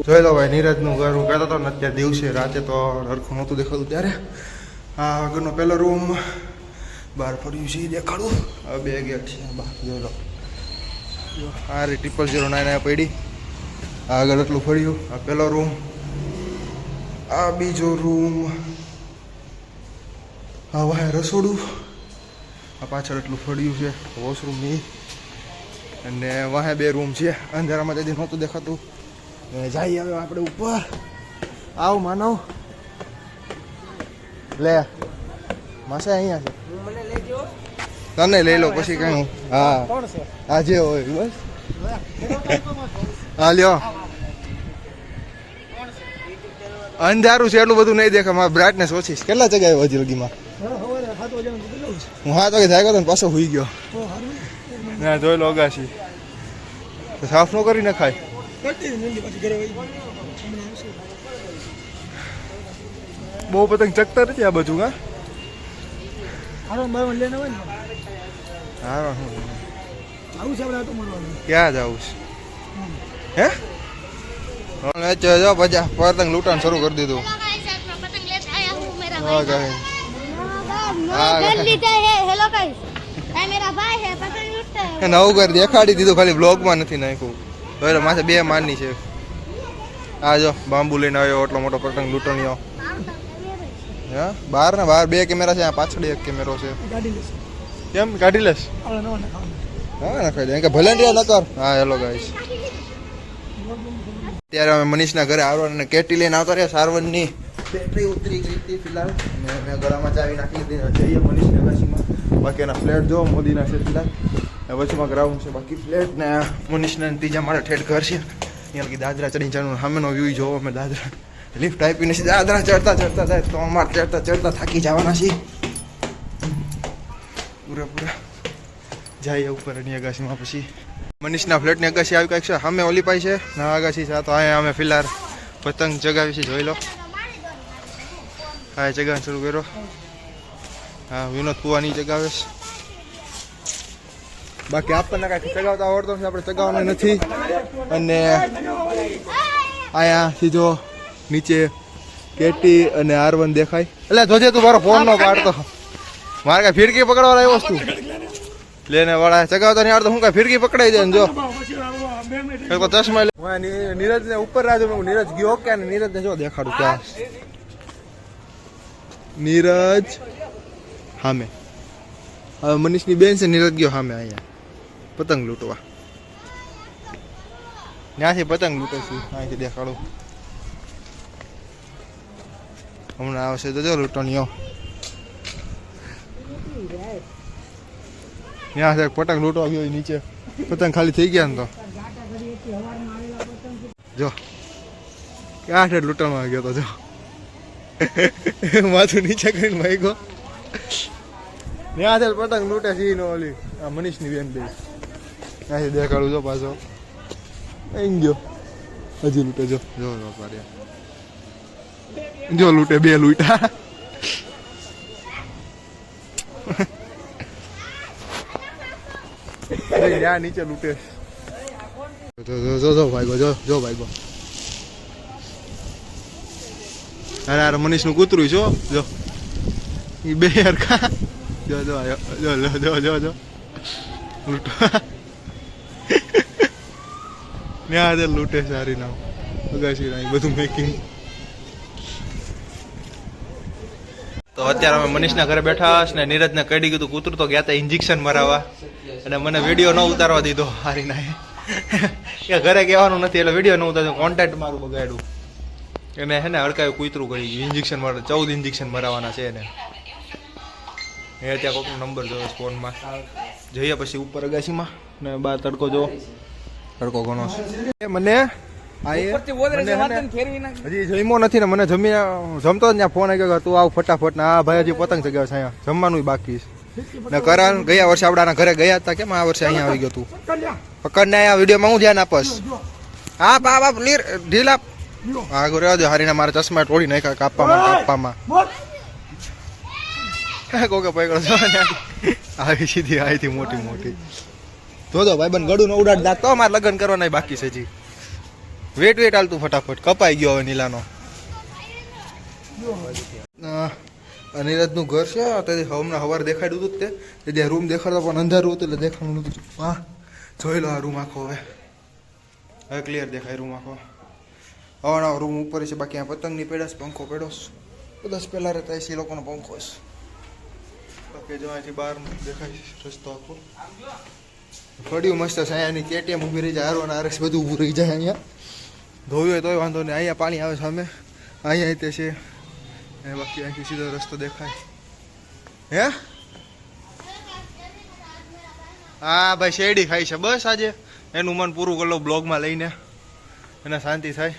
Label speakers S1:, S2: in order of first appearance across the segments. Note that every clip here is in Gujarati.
S1: જોઈ લો ભાઈ, નીરજનું ઘર હું કહેતો હતો ને અત્યારે દિવસે રાતે તો હરખું નહોતું દેખાતું ત્યારે. આ આગળનો પહેલો રૂમ બહાર ફર્યું છે એ દેખાડું. આ 2 ગેટ છે બહાર, જોઈ લો. આ રે 0009 પડી. આગળ એટલું ફર્યું. આ પહેલો રૂમ, આ બીજો રૂમ, આ વાહે રસોડું, આ પાછળ એટલું ફળ્યું છે વોશરૂમ ની, અને વાહે 2 રૂમ છે. અંધારામાં તેથી નહોતું દેખાતું. જઈએ હવે આપણે ઉપર. આવ માનવ, લે માસે અહીંયા છે, તને લઈ લો પછી કઈ. હા આજે હોય બસ. હા લ્યો, અંધારું છે એટલું બધું નહીં દેખાય. મારે બ્રાઇટનેસ ઓછી છે. કેટલા જગ્યાએ હજી લગીમાં? હું 7 વાગે જાગ્યો હતો ને પાછો સુઈ ગયો. ના જોઈ લો અગાશી સાફ ન કરી નખાય. બહુ પતંગ ચકતા નથી આ બાજુ. હા ક્યાં જવું છે? હે જો પછી પતંગ લૂંટવાનું શરૂ કરી દીધું. નવું ઘર દેખાડી દીધું, ખાલી બ્લોગમાં નથી નાખ્યું. તો માથે 2 માની છે. આ જો બાંબુ લઈને આવ્યો, એટલો મોટો પતંગ લૂંટણીઓ. હા બહાર ને બહાર 2 કેમેરા છે, પાછળ 1 કેમેરો છે. કેમ કાઢી લેસ? હા નખાઈ દે કે ભલે ન કર. હા હેલો ગાઈસ, ત્યારે અમે મનીષના ઘરે આવવા અને કેટી લઈને આવતા રહ્યા. સારવનની બેટરી ઉતરી ગઈ હતી ફિલહાલ, અને મેં ગળામાં ચાવી નાખી દીધી. જઈએ મનીષની અગાશીમાં. બાકી એના ફ્લેટ જો મોદીના છે ફિલહાલ. વચમાં ગ્રાઉન્ડ છે, બાકી ફ્લેટ ને મનીષના 3જા માળે ઠેઠ ઘર છે. અહીંયા લગી દાદરા ચડીને ચડવાનું સામેનો વ્યૂ જોવો. અમે દાદરા લિફ્ટ આપીને દાદરા ચડતા જાય તો અમારે ચડતા થાકી જવાના છીએ પૂરેપૂરા. જઈએ ઉપર એની અગાશીમાં. પછી મનીષના ફ્લેટની અગાશી આવી કંઈક છે સામે ઓલી પાઈ છે ના અગાશી છે. તો અહીંયા અમે ફિલહાલ પતંગ ચગાવી છે, જોઈ લો. હા ચગાવવાનું શરૂ કર્યો. હા વિનોદ કુવાની ચગાવે છે. બાકી આપણને કાંઈ ચગાવતા આવડતો નથી, આપણે ચગાવવાનું નથી. અને અહીંયા સીધો નીચે કેટી અને R1 દેખાય. એટલે જોજે તું મારો ફોન નો પાડતો. મારે કાંઈ ફિરકી પકડવા આવ્યો વસ્તુ લેને વાળા ચગાવતા નહીં આવડતો. હું કાંઈ ફિરકી પકડાઈ જાય ને જો ચશ્મા. નીરજ ને ઉપર રાજુ, નીરજ ગયો કે નીરજ ને જો દેખાડું ત્યાં. નીરજ સામે, હવે મનીષની બેન છે. નીરજ ગયો સામે અહીંયા પતંગ લૂંટવા. ત્યાંથી પતંગ લૂંટે છે, અહીંથી દેખાડું. હમણાં આવશે તો જો લૂંટણીઓ. ત્યાં છે પતંગ લૂંટવા ગયો નીચે. પતંગ ખાલી થઈ ગયા ને તો જો ક્યાં છે લૂંટણમાં ગયો તો જો માથું નીચે કરીને ભાગ્યો. ત્યાં છે પતંગ લૂંટે છે નો ઓલી આ મનીષની બેન બે. ત્યાંથી દેખાડું જો પાછો અહીં ગયો. હજી લૂંટે જો જો જો લૂંટે 2 લૂંટા. ત્યાં નીચે લૂંટે. જો ભાઈગો જો ભાઈગો. અરે મનીષનું કૂતરું છો જો એ 2 હરખા. જો લૂંટવા ત્યાં લૂંટે સારી નામ અગાશી ના બધું મેકિંગ. તો અત્યારે અમે મનીષના ઘરે બેઠા છે ને નીરજને કડી ગયું કૂતરું તો ગયા હતા ઇન્જેક્શન મરાવવા, અને મને વિડીયો ન ઉતારવા દીધો. હારી ના એ ઘરે કહેવાનું નથી એટલે વિડીયો ન ઉતાર્યો. કોન્ટેક્ટ મારું બગાડ્યું એને હે ને હડકાયું કૂતરું કરી ગયું. ઇન્જેક્શન મારે 14 ઇન્જેક્શન મરાવવાના છે એને. એ ત્યાં કોઈકનો નંબર જોયો ફોનમાં. જઈએ પછી ઉપર અગાશીમાં ને બહાર તડકો જો તડકો ઘણો છે. મને હજી જમ્યો નથી ને મને જમતો જ ત્યાં ફોન આવી ગયો તું આવ ફટાફટ ને. આ ભાઈ હજી પતંગ ચગાવે છે અહીંયા, જમવાનું બાકી છે ને. કરાન ગયા વર્ષે આપણા ઘરે ગયા હતા, કેમ આ વર્ષે અહીંયા આવી ગયો તું? પકડ ને આ વિડીયોમાં હું ધ્યાન આપસ. હા બાપ ઢીલ આપ. આગળ રહેવા દો. હારીને મારા ચશ્મા તોડી નાખ્યા કાપવામાં. કોકે પકડો છો આવી સીધી આવીથી મોટી. જોજો ભાઈ બન ગળું ન ઉડાડ દાંત તો મારે લગ્ન કરવાના બાકી છે જી. વેટ હાલતું ફટાફટ કપાઈ ગયો હવે નીલાનો. નીરજનું ઘર છે અત્યારે હમણાં સવારે દેખાડ્યું હતું તે ત્યાં રૂમ દેખાડતા પણ અંધારું હતું એટલે દેખાડું નતું. હા જોઈ લો આ રૂમ આખો હવે ક્લિયર દેખાય રૂમ આખો. હવાના રૂમ ઉપર છે બાકી આ પતંગની પેડાશ પંખો પેડોશ કદાચ પહેલાં રહેતા એ લોકોનો પંખો છે. બાકી જો અહીંથી બહાર દેખાય રસ્તો આખો ફળ્યું મસ્ત છે. અહીંયાની કેટીએમ ઊભી રહી જાય આરો આરસ બધું ઊભું રહી જાય. અહીંયા ધોયું હોય તોય વાંધો નહીં. અહીંયા પાણી આવે સામે અહીંયા તે છે બાકી અહીંથી સીધો રસ્તો દેખાય. હે હા ભાઈ શેરડી ખાઈ છે બસ આજે એનું મન પૂરું કરી લો બ્લોગમાં લઈને એને શાંતિ થાય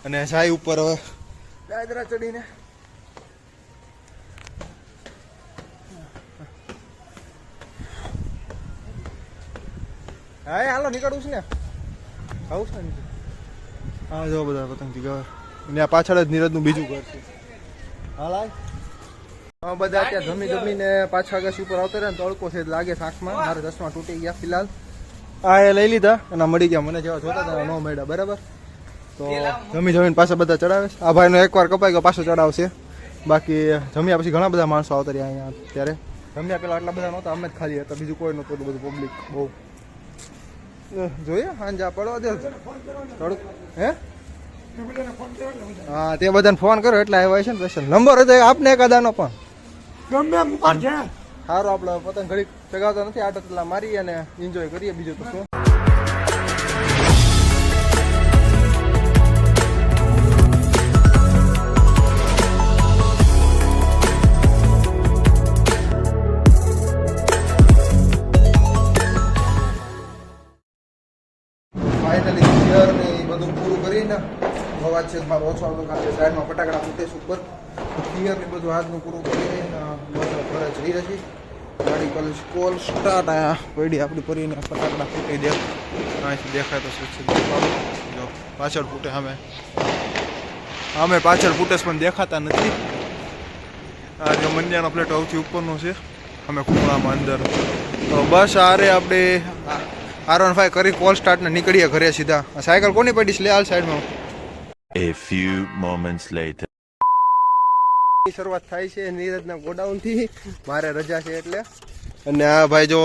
S1: અને જાય ઉપર હવે દાદરા ચડીને. હા હાલો નીકળવું છે ને આવું છે ને. હા જો બધા પતંગથી ઘર અને આ પાછળ જ નીરજનું બીજું ઘર છે. હાલ બધા અત્યારે જમીને પાછા આગળ ઉપર આવતા રહ્યા ને તડકો છે લાગે આંખમાં. મારા ચશ્મા તૂટી ગયા ફિલહાલ. આ એ લઈ લીધા અને મળી ગયા મને જેવા જોતા હતા ન મળ્યા બરાબર. તો જમીને પાછા બધા ચડાવે છે. આ ભાઈનો એકવાર કપાઈ ગયો પાછો ચડાવશે. બાકી જમ્યા પછી ઘણા બધા માણસો આવતા રહ્યા અહીંયા. અત્યારે જમ્યા પેલા આટલા બધા નહોતા અમે જ ખાલી હતા બીજું કોઈ નહોતું બધું પબ્લિક બહુ. જોઈએ હાંજા પડવા દે થોડુંક હે હા તે બધાને ફોન કરો એટલે આવ્યા છે ને સ્પેશિયલ નંબર હતો આપને એકાદાનો પણ સારું આપણે પતંગ ઘડી ચગાવતા નથી આટો એટલા મારીએ અને એન્જોય કરીએ બીજું તો શું. ફાઇનલી ક્લિયર ને બધું પૂરું કરીને અવાજ છે મારો ઓછો આવતો કારણ કે સાઈડમાં ફટાકડા ફૂટે ઉપર ક્લિયર ને બધું હાથનું પૂરું કરીને ઘરે જઈ રહી. ગાડી કોલેજ કોલ સ્ટાર્ટ આયા પડી આપણી પરીને ફટાકડા ફૂટી દે અહીંથી દેખાય તો જો પાછળ ફૂટે અમે પાછળ ફૂટે પણ દેખાતા નથી. આ જો મંડિયાનો પ્લેટ સૌથી ઉપરનો છે અમે ખૂણામાં અંદર. તો બસ આરે આપણે R15 કરી કોલ સ્ટાર્ટ ને નીકળીએ ઘરે સીધા. સાયકલ કોની પડી છે લે હાલ સાઈડમાં.
S2: A few moments later.
S1: શરૂઆત થાય છે નીરજના ગોડાઉન થી. મારે રજા છે એટલે. અને આ ભાઈ જો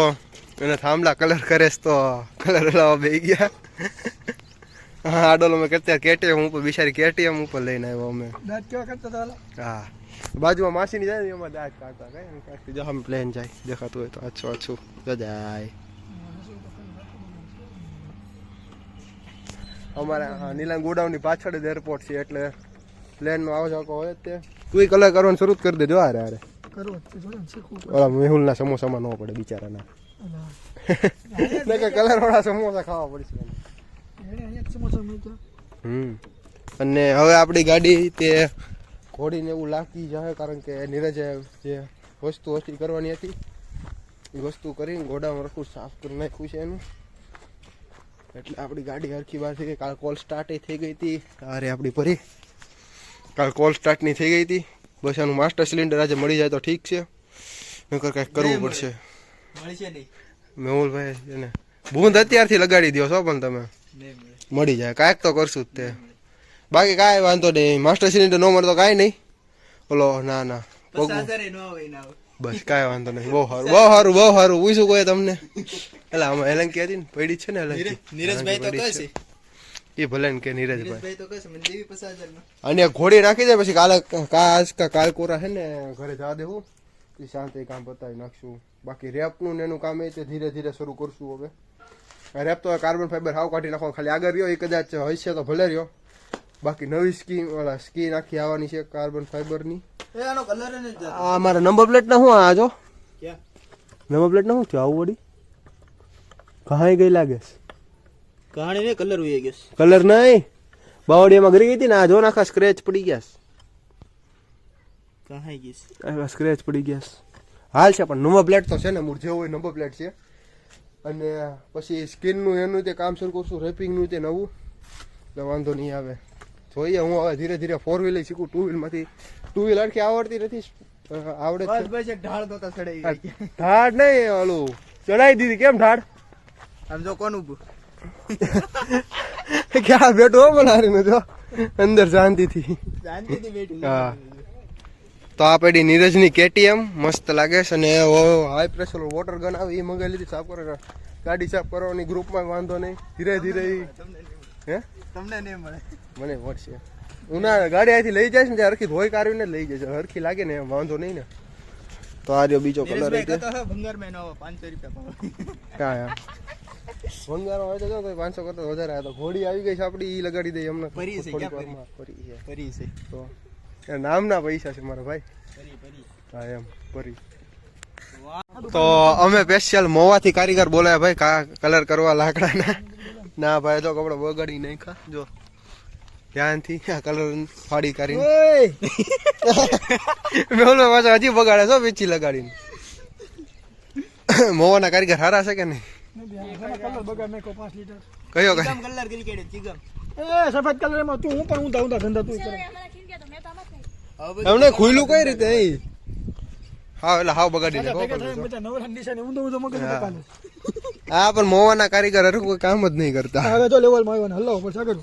S1: એને થાંભલા કલર કરે તો કલર લાવવા બે ગયા. હા આડોલો મેં કરતા કેટીએમ ઉપર બિચારી કેટીએમ ઉપર લઈને આવ્યો અમે. દાંત કેવા કરતા હતા? હા બાજુમાં માસીની જાય ને એમાં દાંત કાઢતા કઈ જો અમે પ્લેન જાય દેખાતું હોય તો આછું જાય. અમારા નીલામ ગોડાઉનની પાછળ જ એરપોર્ટ છે એટલે પ્લેનનો આવો જાવ હોય તે તું કલર કરવાનું શરૂ કરી દેજો. અરે ઓલા મેહુલના સમોસામાં ન પડે બિચારાના. કલર વાળા સમોસા ખાવા પડશે. અને હવે આપણી ગાડી તે ઘોડીને એવું લાગતી જાય કારણ કે નીરજે જે વસ્તુ કરવાની હતી એ વસ્તુ કરીને ગોડાઉન રખું સાફ કરી નાખ્યું છે એનું. એટલે આપણી ગાડી હરખી બહાર થઈ ગઈ. કાલ કોલ સ્ટાર્ટ થઈ ગઈ હતી. અરે આપણી પરી કાલ કોલ સ્ટાર્ટની થઈ ગઈ હતી. બસ આનું માસ્ટર સિલિન્ડર આજે મળી જાય તો ઠીક છે નકર કાંઈક કરવું પડશે. મેહુલભાઈ એને બૂંદ અત્યારથી લગાડી દો છો પણ તમે મળી જાય કાંઈક તો કરશું જ તે. બાકી કાંઈ વાંધો નહીં. માસ્ટર સિલિન્ડર ન મળે તો કાંઈ નહીં. ઓલો ના બસ કાંઈ વાંધો નહીં. બહુ સારું પૂછ્યું કોઈ તમને. એટલે આમાં એલંકી હતી ને પડી છે ને
S3: નીરજભાઈ તો કહે છે
S1: એ ભલે ને કે નીરજભાઈ તો કહે છે મને દેવી 50,000 અને ઘોડી નાખી દે પછી કાલ કોરા છે ને ઘરે જવા દેવું એ શાંતિ કામ બતાવી નાખશું. બાકી રેપનું ને એનું કામ એ ધીરે ધીરે શરૂ કરશું. હવે રેપ તો કાર્બન ફાઈબર હાવ કાઢી નાખવાનું ખાલી આગળ રહ્યો એ કદાચ હશે તો ભલે રહ્યો. બાકી નવી સ્કીન આખી આવવાની છે કાર્બન ફાઈબરની. આ મારા નંબર પ્લેટ ના શું આ જો નંબર પ્લેટ ના શું થયું આવું વળી કહાઈ ગઈ લાગે
S3: કહાણી ને કલર ઉઈ ગયો.
S1: કલર નહીં બાવડીયામાં ગરી ગઈ હતી ને આ જો નાખા સ્ક્રેચ પડી ગયા.
S3: કહાઈ ગઈ
S1: સ્ક્રેચ પડી ગયા હાલ છે પણ નંબર પ્લેટ તો છે ને મૂળ જેવું હોય નંબર પ્લેટ છે. અને પછી સ્કીનનું એનું તે કામ શરૂ કરશું રેપિંગનું તે નવું એટલે વાંધો નહીં આવે. જોઈએ હું હવે ધીરે ધીરે 4 વ્હીલ શીખું. 2 વ્હીલમાંથી 2 વ્હીલ અડકી આવડતી નથી આવડે
S3: ઢાળ તો ચડાઈ
S1: ઢાળ નહીં ઓલું ચડાઈ દીધી. કેમ ઢાળ
S3: આમ જો કોનું
S4: ક્યાં બેઠો હો બનાવીને જો અંદર શાંતિથી.
S3: શાંતિથી બેઠું.
S4: હા. તો આ પડી નીરજની KTM મસ્ત લાગે છે અને હાઈ પ્રેશર વોટર ગન આવે એ મંગાવી લીધી. સાફ કરો ગાડી સાફ કરવાની ગ્રુપમાં વાંધો નહીં. ધીરે ધીરે હે
S3: તમને નહીં મળે.
S4: મને મળશે. ઉના ગાડી અહીંથી લઈ જાય છે ને ત્યાં હરખી ધોઈ કાઢવીને લઈ જાય છે. હરખી લાગે ને એમ વાંધો નહીં ને. તો આ રહ્યો બીજો કલર
S3: નીરજભાઈ કહેતો હતો ભંગારમાં એનો 500 રૂપિયા ભાવ.
S4: ક્યાં યાર ભંગારો હોય તો જો કોઈ 500 કરતા વધારે આવ્યા. તો ઘોડી આવી ગઈ છે આપડી, ઈ લગાડી દઈએ અમને.
S3: પરી છે,
S4: થોડીક
S3: ક્યાં
S4: વારમાં. પરી છે
S3: ફરી છે.
S4: તો એ નામના પૈસા છે મારા ભાઈ.
S3: ફરી.
S4: હા એમ પરી. તો અમે સ્પેશિયલ મોવાથી કારીગર બોલાયા ભાઈ કલર કરવા લાકડાના. ના ભાઈ તો કપડા બગાડી નાખ્યા જો ધ્યાનથી આ કલર ફાડી કરીને. મેં ઓલો પાછો હજી બગાડે છો પીછી લગાડીને. મોવાના કારીગર સારા છે કે નહીં?
S5: કલર બગાડ નાખ્યો 5 લીટર.
S4: કયો
S3: ચીગમ કલર કરી કાઢ્યો, ચીગમ.
S5: એ સફેદ કલર એમાં તું હું પણ ઊંધા ધંધા તું કરે.
S3: હવે બધું
S4: એમને ખુલ્લું કઈ રીતે એ હા એટલે હાવ બગાડી
S5: ભેગા
S4: નાખો.
S5: થાય બધા નવરા નિશાને ઊંધો મગજ પકાને.
S4: હા પણ મોવાના કારીગર હરખું કોઈ કામ જ નહીં કરતા.
S5: હવે જો લેવલમાં આવ્યો ને હલાવ પર સાગર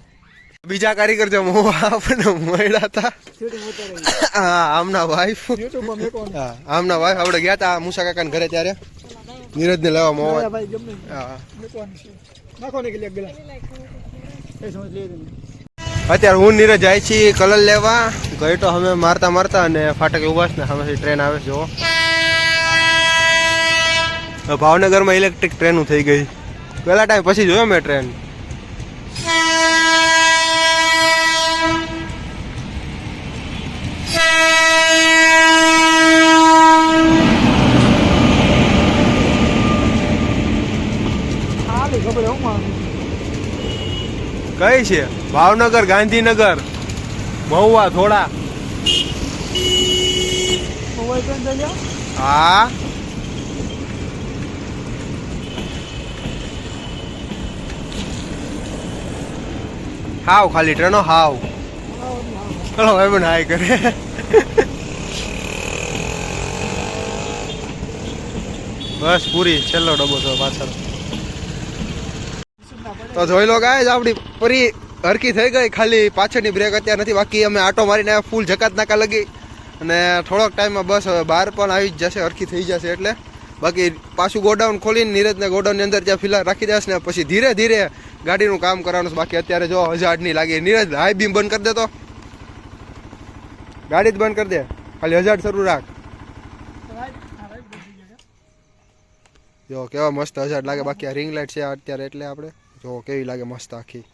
S4: બીજા કારીગર જો મોવા આપણને મળ્યા હતા.
S5: સેટિંગ ઉતારે
S4: હા આમના વાઈફ.
S5: યુટ્યુબમાં મેકોને.
S4: હા આમના વાઈફ આપણે ગયા હતા મુસા કાકાના ઘરે ત્યારે નીરજને લેવા મોવા.
S5: ભાઈ ગમે
S4: હા
S5: મેકોને છે. નાખો ને કે એક ગલા એ સમજ લે તમે.
S4: અત્યારે હું નીરજ જાય છીએ કલર લેવા. ગઈ તો અમે મારતા મારતા અને ફાટકે ઉભા છે ને સામેથી ટ્રેન આવે જો. ભાવનગરમાં ઇલેક્ટ્રિક ટ્રેન થઈ ગઈ. પહેલા ટાઈમ પછી જોયો મેં ટ્રેન.
S5: હાલી ખબર હું માં
S4: કઈ છે? ભાવનગર, ગાંધીનગર, મહુવા, થોડા.
S5: મોબાઈલ પેન દઈ લ્યો.
S4: હા હાવ ખાલી ટ્રેનો હાવ. ચલો ભાઈ બન હાય કરે. બસ પૂરી છેલ્લો ડબ્બો છો પાછળ. તો જોઈ લો ગાઈસ આપડી પરી હરકી થઈ ગઈ. ખાલી પાછળની બ્રેક અત્યારે નથી, બાકી અમે આટો મારીને ફૂલ જકાત નાકા લગી અને થોડોક ટાઈમમાં બસ હવે બહાર પણ આવી જ જશે, હરકી થઈ જશે એટલે. બાકી પાછું ગોડાઉન ખોલીને નીરજને ગોડાઉનની અંદર ત્યાં ફિલહાલ રાખી દેશે ને પછી ધીરે ધીરે ગાડીનું કામ કરવાનું છે. બાકી અત્યારે જો 1000 ની લાગી. નીરજ હાઈ બીમ બંધ કરી દે તો ગાડી જ બંધ કરી દે, ખાલી 1000 શરૂ રાખ. જો કેવા મસ્ત 1000 લાગે. બાકી આ રિંગ લાઇટ છે અત્યારે એટલે આપણે જો કેવી લાગે મસ્ત આખી.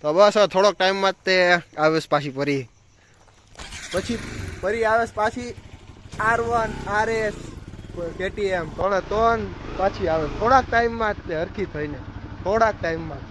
S4: તો બસ હવે થોડોક ટાઈમમાં તે આવે પાછી પરી. પછી પરી આવે પાછી R1 RS KTM 3 પાછી આવે થોડાક ટાઈમમાં જ તે હરખી થઈને થોડાક ટાઈમમાં.